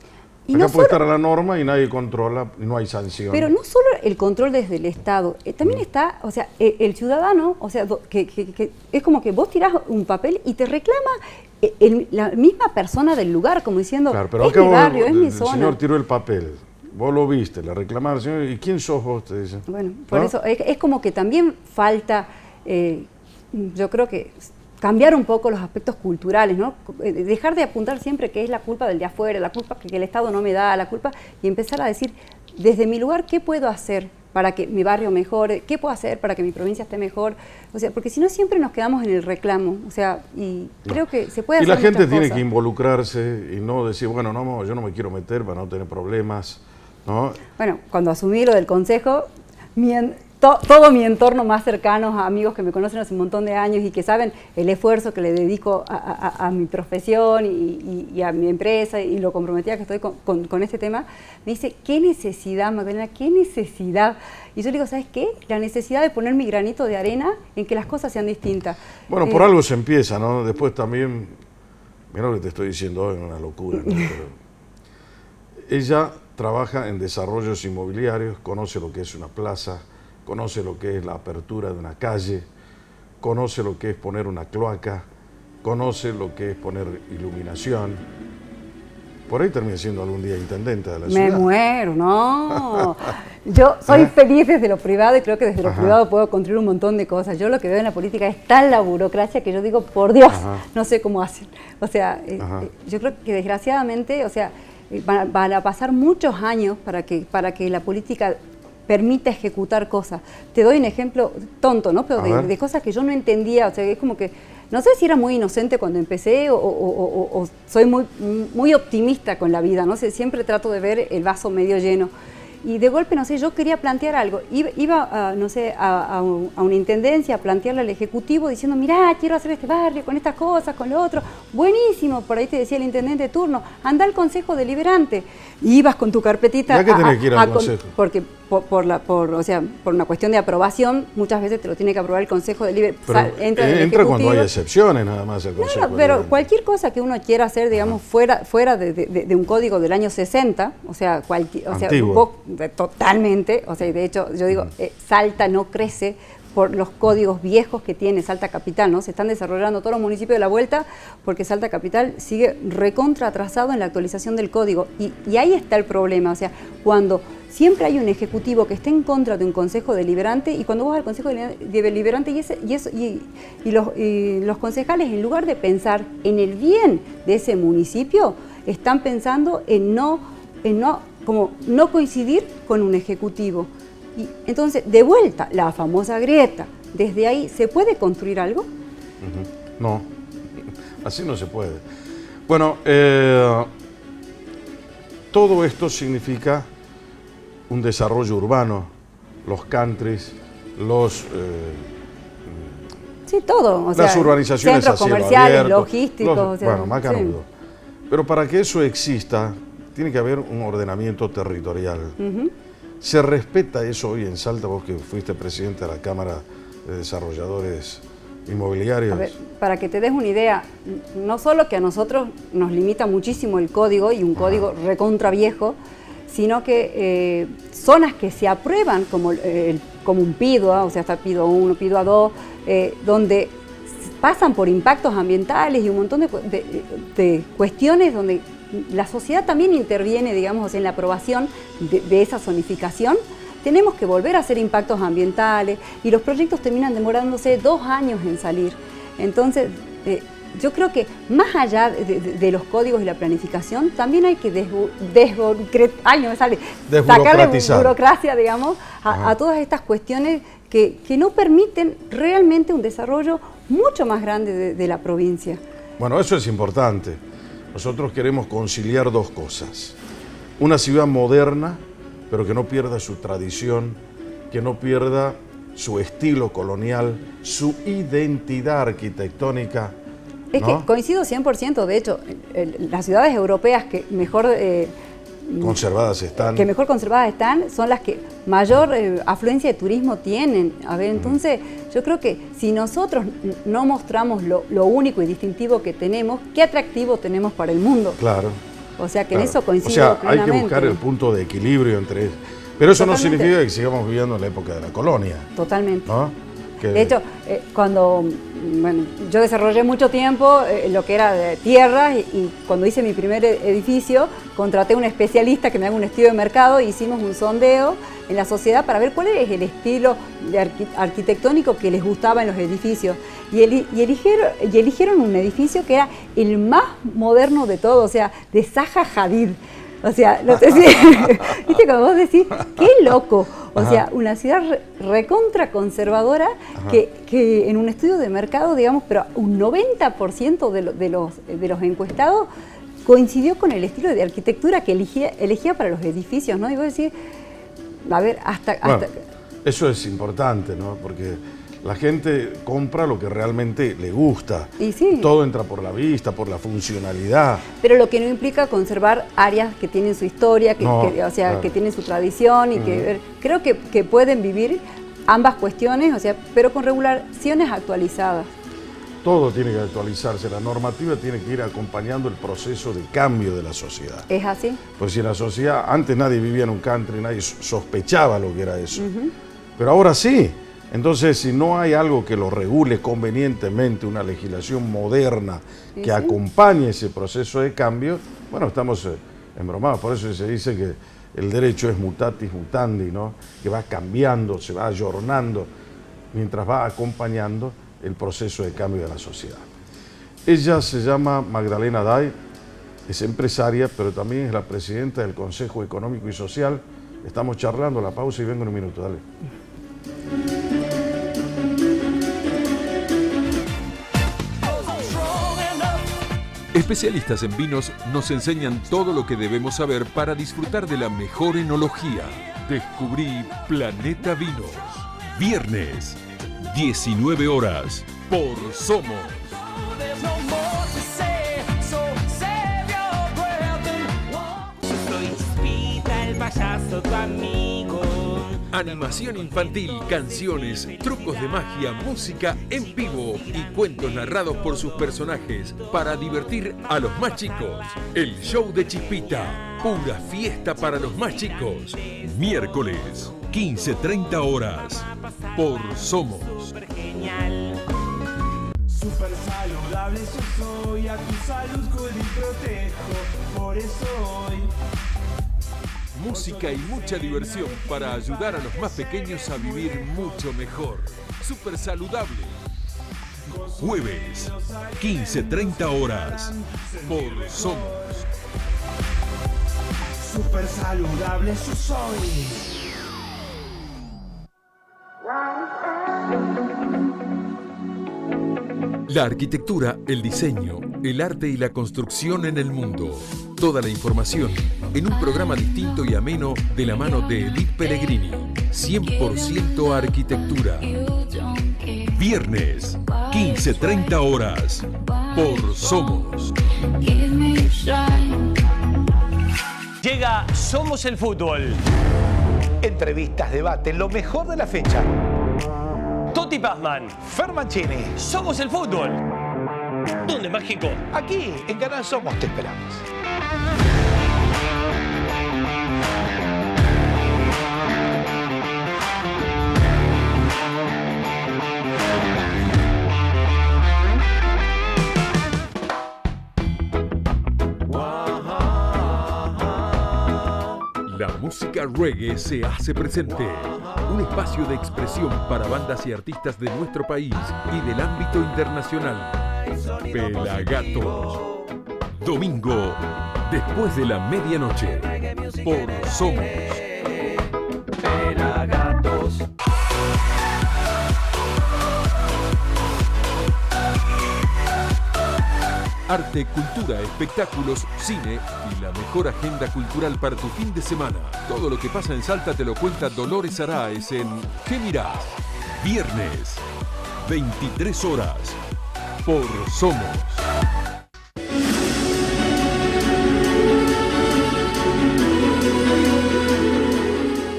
Y
Acá
no
puede
solo,
estar la norma y nadie controla y no hay sanción.
pero no solo el control desde el Estado, también está, o sea, el ciudadano, o sea, que es como que vos tirás un papel y te reclama la misma persona del lugar, como diciendo,
Claro, pero
es
acá
mi barrio, es mi
el
zona.
señor tiró el papel, vos lo viste, le reclamaron al señor, ¿y quién sos vos? Te dicen.
Bueno, por
¿No?
eso es como que también falta, yo creo que cambiar un poco los aspectos culturales, ¿no? Dejar de apuntar siempre que es la culpa del de afuera, la culpa que el Estado no me da, la culpa, y empezar a decir, desde mi lugar, ¿qué puedo hacer para que mi barrio mejore? ¿Qué puedo hacer para que mi provincia esté mejor? O sea, porque si no siempre nos quedamos en el reclamo, o sea, y creo que se puede
Y
hacer
la gente
muchas
tiene
cosas.
que involucrarse y no decir, bueno, no, yo no me quiero meter para no tener problemas, ¿no?
Bueno, cuando asumí lo del consejo, todo mi entorno más cercano, amigos que me conocen hace un montón de años y que saben el esfuerzo que le dedico a mi profesión y a mi empresa y lo comprometida que estoy con este tema, me dice, ¿qué necesidad, Magdalena? ¿Qué necesidad? Y yo le digo, ¿sabes qué? La necesidad de poner mi granito de arena en que las cosas sean distintas.
Bueno, por algo se empieza, ¿no? Después también, mira lo que te estoy diciendo hoy, una locura, ¿no? Pero ella trabaja en desarrollos inmobiliarios, conoce lo que es una plaza, conoce lo que es la apertura de una calle, conoce lo que es poner una cloaca, conoce lo que es poner iluminación. Por ahí termina siendo algún día intendente de la ciudad.
Me muero, no. Yo soy feliz desde lo privado y creo que desde lo privado puedo construir un montón de cosas. Yo lo que veo en la política es tal la burocracia que yo digo, por Dios, no sé cómo hacen. O sea, yo creo que desgraciadamente, o sea, van a pasar muchos años para que la política permite ejecutar cosas. Te doy un ejemplo tonto, ¿no? Pero de cosas que yo no entendía, o sea, es como que, no sé si era muy inocente cuando empecé o soy muy optimista con la vida, ¿no? Siempre trato de ver el vaso medio lleno. y de golpe, no sé, yo quería plantear algo. Iba no sé, a una intendencia a plantearle al Ejecutivo diciendo, mirá, quiero hacer este barrio con estas cosas, con lo otro. Buenísimo, por ahí te decía el intendente de turno, anda al Consejo Deliberante. Y ibas con tu carpetita.
¿Ya que tenés que ir al Consejo?
Porque por una cuestión de aprobación, muchas veces te lo tiene que aprobar el Consejo Deliberante.
Entra cuando hay excepciones nada más el Consejo
Claro, pero cualquier cosa que uno quiera hacer, digamos, fuera de un código del año 60, o sea, totalmente, o sea, de hecho, yo digo, Salta no crece por los códigos viejos que tiene Salta Capital, ¿no? Se están desarrollando todos los municipios de la vuelta porque Salta Capital sigue recontra atrasado en la actualización del código. Y ahí está el problema, o sea, cuando siempre hay un ejecutivo que esté en contra de un consejo deliberante, y cuando vos vas al consejo deliberante y los concejales, en lugar de pensar en el bien de ese municipio, están pensando en no coincidir con un ejecutivo. Y entonces, de vuelta, la famosa grieta, ¿desde ahí se puede construir algo?
No, así no se puede. Bueno, todo esto significa un desarrollo urbano, los countries,
sí, todo. O
las
sea,
urbanizaciones
centros
a cielo
comerciales,
abierto,
logísticos.
bueno, más canudo.
Sí.
Pero para que eso exista, tiene que haber un ordenamiento territorial. ¿Se respeta eso hoy en Salta? Vos que fuiste presidente de la Cámara de Desarrolladores Inmobiliarios.
A ver, para que te des una idea, no solo que a nosotros nos limita muchísimo el código, y un código recontra viejo, sino que zonas que se aprueban como un PIDUA, o sea, está PIDUA 1, PIDUA 2, donde pasan por impactos ambientales y un montón de cuestiones donde la sociedad también interviene, digamos, en la aprobación de esa zonificación. Tenemos que volver a hacer impactos ambientales y los proyectos terminan demorándose 2 años en salir. Entonces, yo creo que más allá de los códigos y la planificación, también hay que sacarle burocracia, digamos, a todas estas cuestiones que no permiten realmente un desarrollo mucho más grande de la provincia.
Bueno, eso es importante. Nosotros queremos conciliar 2 cosas. Una ciudad moderna, pero que no pierda su tradición, que no pierda su estilo colonial, su identidad arquitectónica.
Es que coincido 100%, de hecho, las ciudades europeas que mejor
conservadas están,
son las que mayor afluencia de turismo tienen. A ver, entonces yo creo que si nosotros no mostramos lo único y distintivo que tenemos, ¿qué atractivo tenemos para el mundo?
Claro.
O sea que en eso coincido.
O sea,
plenamente.
hay que buscar el punto de equilibrio entre... Pero eso
Totalmente.
no significa que sigamos viviendo en la época de la colonia.
Totalmente.
¿No?
De hecho, cuando yo desarrollé mucho tiempo lo que era de tierras, y cuando hice mi primer edificio, contraté a un especialista que me haga un estudio de mercado e hicimos un sondeo en la sociedad para ver cuál es el estilo arquitectónico que les gustaba en los edificios. Y eligieron un edificio que era el más moderno de todo, o sea, de Zaha Hadid. O sea, no sé si, viste, como vos decís, qué loco. O sea, una ciudad recontra conservadora que en un estudio de mercado, digamos, pero un 90% de los encuestados coincidió con el estilo de arquitectura que elegía para los edificios, ¿no? Y vos decís, a ver,
bueno, eso es importante, ¿no? Porque la gente compra lo que realmente le gusta.
Y sí.
Todo entra por la vista, por la funcionalidad.
Pero lo que no implica conservar áreas que tienen su historia, que tienen su tradición y que creo que pueden vivir ambas cuestiones, o sea, pero con regulaciones actualizadas.
Todo tiene que actualizarse, la normativa tiene que ir acompañando el proceso de cambio de la sociedad.
¿Es así?
Pues si en la sociedad, antes nadie vivía en un country, nadie sospechaba lo que era eso. Pero ahora sí. Entonces, si no hay algo que lo regule convenientemente, una legislación moderna que acompañe ese proceso de cambio, bueno, estamos embromados. Por eso se dice que el derecho es mutatis mutandi, ¿no? Que va cambiando, se va ayornando, mientras va acompañando el proceso de cambio de la sociedad. Ella se llama Magdalena Day, es empresaria, pero también es la presidenta del Consejo Económico y Social. Estamos charlando, la pausa y vengo en un minuto, dale.
Especialistas en vinos nos enseñan todo lo que debemos saber para disfrutar de la mejor enología. Descubrí Planeta Vinos. Viernes, 19 horas, por Somos.
Payaso, tu amigo.
Animación infantil, canciones, trucos de magia, música en vivo y cuentos narrados por sus personajes para divertir a los más chicos. El show de Chispita, pura fiesta para los más chicos. Miércoles, 15:30 horas, por Somos.
Genial. Super saludable yo soy, a tu salud cuido y protejo, por eso hoy.
Música y mucha diversión para ayudar a los más pequeños a vivir mucho mejor. Súper saludable. Jueves, 15:30 horas, por Somos.
Super saludable yo soy.
La arquitectura, el diseño, el arte y la construcción en el mundo. Toda la información en un programa distinto y ameno de la mano de Edith Pellegrini. 100% arquitectura. Viernes, 15:30 horas, por Somos.
Llega Somos el Fútbol.
Entrevistas, debate, lo mejor de la fecha.
Totti Pazman.
Fer Mancini.
Somos el Fútbol. ¿Dónde, Mágico?
Aquí, en Canal Somos, te esperamos.
La música reggae se hace presente. Un espacio de expresión para bandas y artistas de nuestro país y del ámbito internacional. Pelagatos. Domingo, después de la medianoche, por Somos.
Pelagatos.
Arte, cultura, espectáculos, cine y la mejor agenda cultural para tu fin de semana. Todo lo que pasa en Salta te lo cuenta Dolores Araez en ¿Qué mirás? Viernes, 23 horas, por Somos.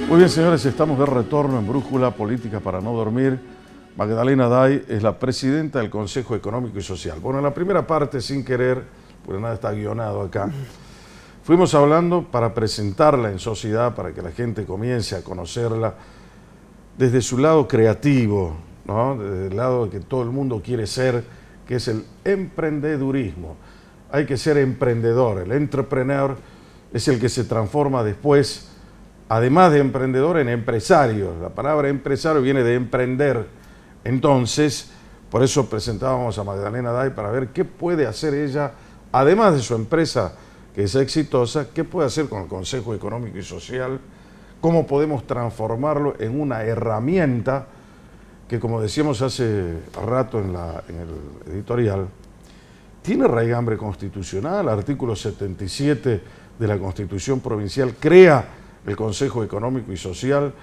Muy bien, señores, estamos de retorno en Brújula Política para no dormir. Magdalena Day es la presidenta del Consejo Económico y Social. Bueno, en la primera parte, sin querer, porque nada está guionado acá, fuimos hablando para presentarla en sociedad, para que la gente comience a conocerla desde su lado creativo, ¿no? Desde el lado que todo el mundo quiere ser, que es el emprendedurismo. Hay que ser emprendedor. El entrepreneur es el que se transforma después, además de emprendedor, en empresario. La palabra empresario viene de emprender. Entonces, por eso presentábamos a Magdalena Day para ver qué puede hacer ella, además de su empresa que es exitosa, qué puede hacer con el Consejo Económico y Social, cómo podemos transformarlo en una herramienta que, como decíamos hace rato en el editorial, tiene raigambre constitucional. El artículo 77 de la Constitución Provincial crea el Consejo Económico y Social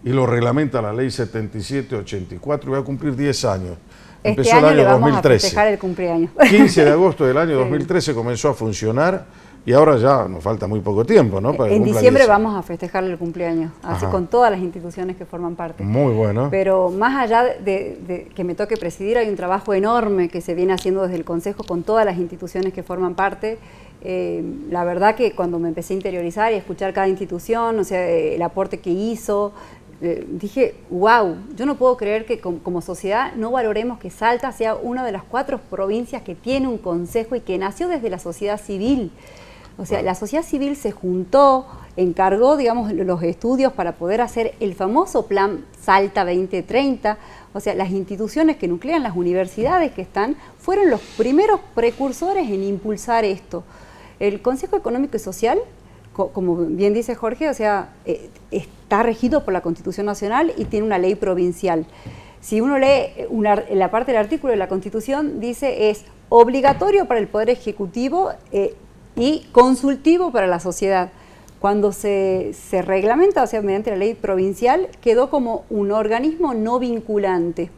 y lo reglamenta la Ley 7784 y va a cumplir 10 años.
Este año le vamos a festejar el cumpleaños.
15 de agosto del año 2013 comenzó a funcionar y ahora ya nos falta muy poco tiempo, ¿no?
En diciembre vamos a festejar el cumpleaños, así con todas las instituciones que forman parte.
Muy bueno.
Pero más allá de que me toque presidir, hay un trabajo enorme que se viene haciendo desde el Consejo con todas las instituciones que forman parte. La verdad que cuando me empecé a interiorizar y a escuchar cada institución, o sea, el aporte que hizo, dije, wow, yo no puedo creer que como sociedad no valoremos que Salta sea una de las 4 provincias que tiene un consejo y que nació desde la sociedad civil. O sea, la sociedad civil se juntó, encargó, digamos, los estudios para poder hacer el famoso Plan Salta 2030. O sea, las instituciones que nuclean, las universidades que están, fueron los primeros precursores en impulsar esto. El Consejo Económico y Social, como bien dice Jorge, o sea, está regido por la Constitución Nacional y tiene una ley provincial. Si uno lee la parte del artículo de la Constitución, dice es obligatorio para el Poder Ejecutivo y consultivo para la sociedad. cuando se reglamenta, o sea, mediante la ley provincial, quedó como un organismo no vinculante.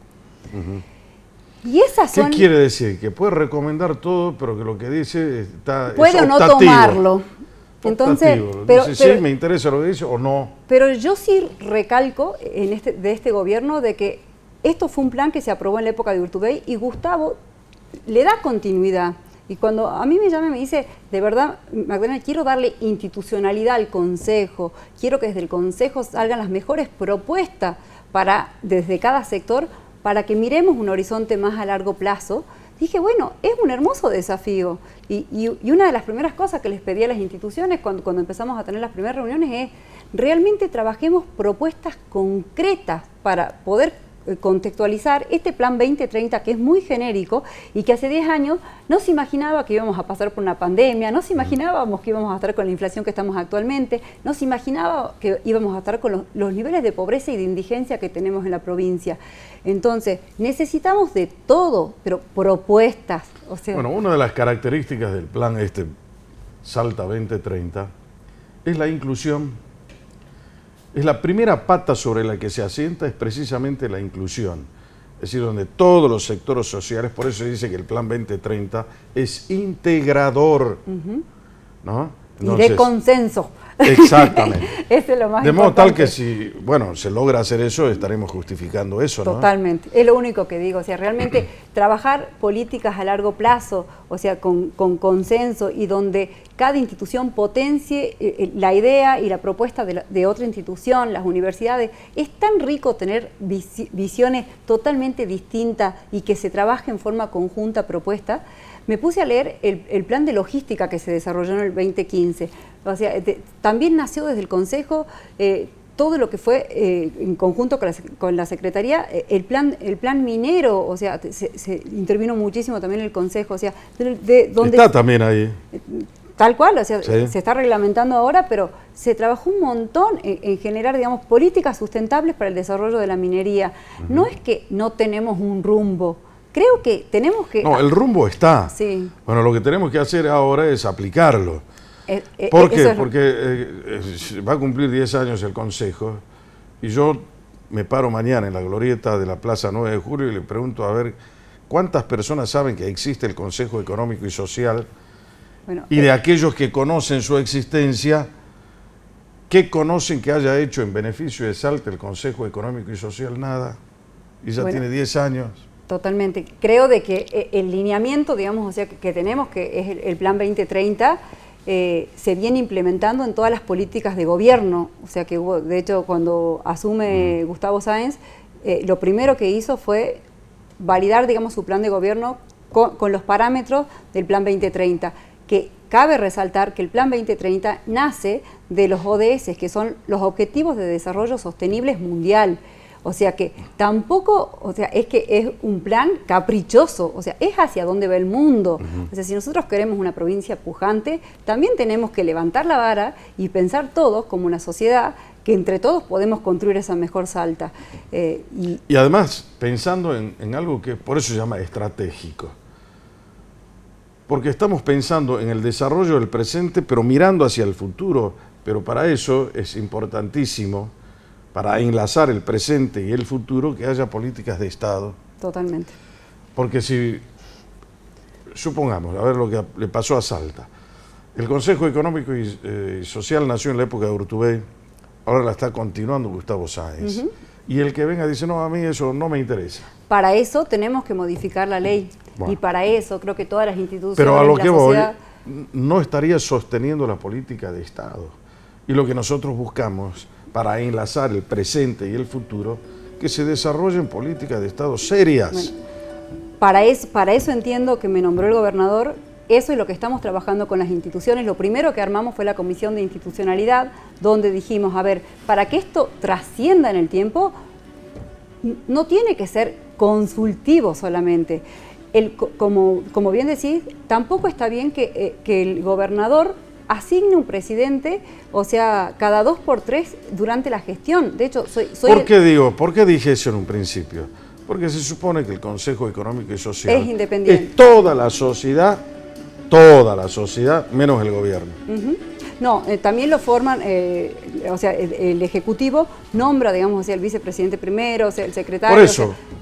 Y esas son...
¿Qué quiere decir? Que puede recomendar todo, pero que lo que dice
puede
es
o no
optativo.
tomarlo. Entonces,
dice, sí, me interesa lo que dice o no.
Pero yo sí recalco de este gobierno de que esto fue un plan que se aprobó en la época de Urtubey y Gustavo le da continuidad. Y cuando a mí me llama y me dice, de verdad, Magdalena, quiero darle institucionalidad al Consejo, quiero que desde el Consejo salgan las mejores propuestas desde cada sector para que miremos un horizonte más a largo plazo, dije, bueno, es un hermoso desafío. Y una de las primeras cosas que les pedí a las instituciones cuando empezamos a tener las primeras reuniones es, realmente trabajemos propuestas concretas para poder contextualizar este plan 2030 que es muy genérico y que hace 10 años no se imaginaba que íbamos a pasar por una pandemia, no se imaginábamos que íbamos a estar con la inflación que estamos actualmente, no se imaginaba que íbamos a estar con los niveles de pobreza y de indigencia que tenemos en la provincia. Entonces, necesitamos de todo, pero propuestas. O sea,
bueno, una de las características del plan Salta 2030 es la inclusión. Es la primera pata sobre la que se asienta, es precisamente la inclusión. Es decir, donde todos los sectores sociales, por eso se dice que el Plan 2030 es integrador, ¿no? Entonces,
y de consenso.
Exactamente.
Ese es lo más
de modo
importante.
tal que si, se logra hacer eso, estaremos justificando eso, ¿no?
Totalmente, es lo único que digo, o sea, realmente trabajar políticas a largo plazo, o sea, con consenso y donde cada institución potencie la idea y la propuesta de otra institución, las universidades. Es tan rico tener visiones totalmente distintas y que se trabaje en forma conjunta propuesta. Me puse a leer el plan de logística que se desarrolló en el 2015. O sea, también nació desde el Consejo todo lo que fue en conjunto con la Secretaría, el plan minero, o sea, se intervino muchísimo también el Consejo. O sea, donde
está también ahí.
Tal cual, o sea,
sí.
Se está reglamentando ahora, pero se trabajó un montón en generar, digamos, políticas sustentables para el desarrollo de la minería. No es que no tenemos un rumbo. Creo que tenemos que...
No, el rumbo está.
Sí.
Bueno, lo que tenemos que hacer ahora es aplicarlo. ¿Por qué? Porque va a cumplir 10 años el Consejo y yo me paro mañana en la glorieta de la Plaza 9 de Julio y le pregunto a ver cuántas personas saben que existe el Consejo Económico y Social y de aquellos que conocen su existencia, ¿qué conocen que haya hecho en beneficio de Salta el Consejo Económico y Social? Nada. Y ya tiene 10 años.
Totalmente. Creo de que el lineamiento, digamos, o sea, que tenemos, que es el Plan 2030, se viene implementando en todas las políticas de gobierno. O sea que hubo, de hecho, cuando asume Gustavo Sáenz, lo primero que hizo fue validar, digamos, su plan de gobierno con los parámetros del Plan 2030, que cabe resaltar que el Plan 2030 nace de los ODS, que son los Objetivos de Desarrollo Sostenibles Mundial. O sea que tampoco, o sea, es que es un plan caprichoso, o sea, es hacia dónde va el mundo. O sea, si nosotros queremos una provincia pujante, también tenemos que levantar la vara y pensar todos como una sociedad que entre todos podemos construir esa mejor Salta.
Y además, pensando en algo que por eso se llama estratégico. Porque estamos pensando en el desarrollo del presente, pero mirando hacia el futuro. Pero para eso es importantísimo, para enlazar el presente y el futuro, que haya políticas de Estado.
Totalmente.
Porque si, supongamos, a ver lo que le pasó a Salta. El Consejo Económico y Social nació en la época de Urtubey, ahora la está continuando Gustavo Sáenz. Y el que venga dice, no, a mí eso no me interesa.
Para eso tenemos que modificar la ley. Bueno. Y para eso creo que todas las instituciones...
Pero a lo que voy, no estaría sosteniendo la política de Estado. Y lo que nosotros buscamos para enlazar el presente y el futuro, que se desarrollen políticas de Estado serias.
Bueno, para eso entiendo que me nombró el gobernador, eso es lo que estamos trabajando con las instituciones. Lo primero que armamos fue la Comisión de Institucionalidad, donde dijimos, a ver, para que esto trascienda en el tiempo, no tiene que ser consultivo solamente. Como bien decís, tampoco está bien que el gobernador asigne un presidente, o sea, cada 2 por 3 durante la gestión. De hecho,
¿Por qué dije eso en un principio? Porque se supone que el Consejo Económico y Social
es independiente.
Es toda la sociedad toda la sociedad, menos el gobierno.
No, también lo forman, o sea, el Ejecutivo nombra, digamos, o sea, el vicepresidente primero, o sea, el secretario.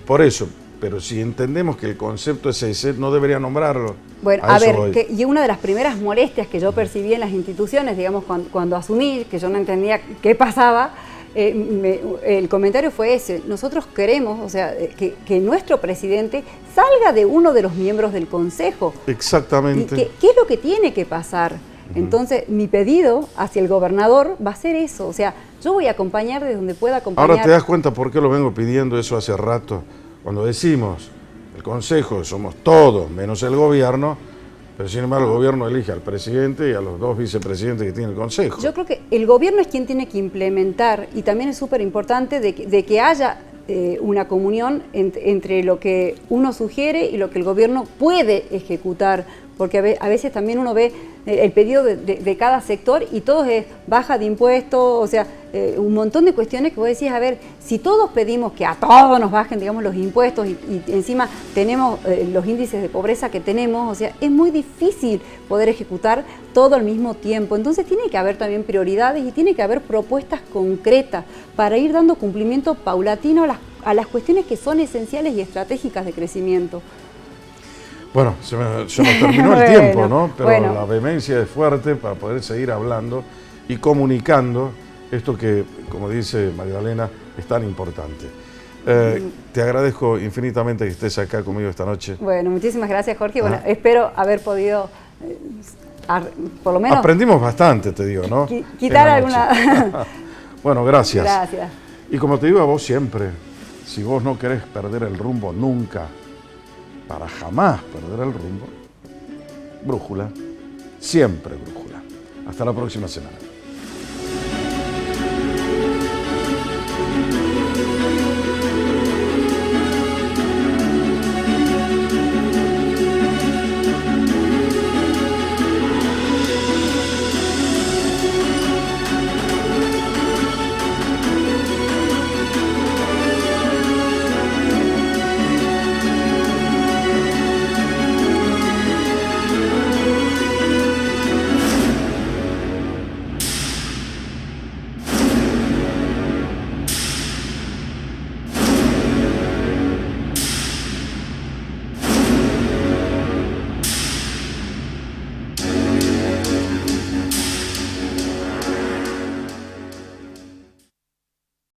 Por eso. Pero si entendemos que el concepto es ese, no debería nombrarlo.
Bueno, a ver, y una de las primeras molestias que yo percibí en las instituciones, digamos, cuando asumí, que yo no entendía qué pasaba, el comentario fue ese: nosotros queremos, o sea, que nuestro presidente salga de uno de los miembros del Consejo.
Exactamente.
¿Y qué es lo que tiene que pasar? Entonces, mi pedido hacia el gobernador va a ser eso, o sea, yo voy a acompañar de donde pueda acompañar.
Ahora te das cuenta por qué lo vengo pidiendo eso hace rato. Cuando decimos el Consejo somos todos menos el gobierno, pero sin embargo el gobierno elige al presidente y a los 2 vicepresidentes que tiene el Consejo.
Yo creo que el gobierno es quien tiene que implementar, y también es súper importante de que haya una comunión entre lo que uno sugiere y lo que el gobierno puede ejecutar, porque a veces también uno ve el pedido de cada sector y todo es baja de impuestos, o sea, un montón de cuestiones que vos decís, a ver, si todos pedimos que a todos nos bajen, digamos, los impuestos y encima tenemos los índices de pobreza que tenemos, o sea, es muy difícil poder ejecutar todo al mismo tiempo. Entonces tiene que haber también prioridades y tiene que haber propuestas concretas para ir dando cumplimiento paulatino a las cuestiones que son esenciales y estratégicas de crecimiento.
Bueno, se nos terminó el tiempo, ¿no? Pero
bueno,
la vehemencia es fuerte para poder seguir hablando y comunicando esto que, como dice Magdalena, es tan importante. Te agradezco infinitamente que estés acá conmigo esta noche.
Bueno, muchísimas gracias, Jorge. Bueno, espero haber podido, por lo menos...
Aprendimos bastante, te digo, ¿no?
Quitar alguna...
Bueno, gracias.
Gracias.
Y como te digo a vos siempre, si vos no querés perder el rumbo nunca, para jamás perder el rumbo, brújula, siempre brújula. Hasta la próxima semana.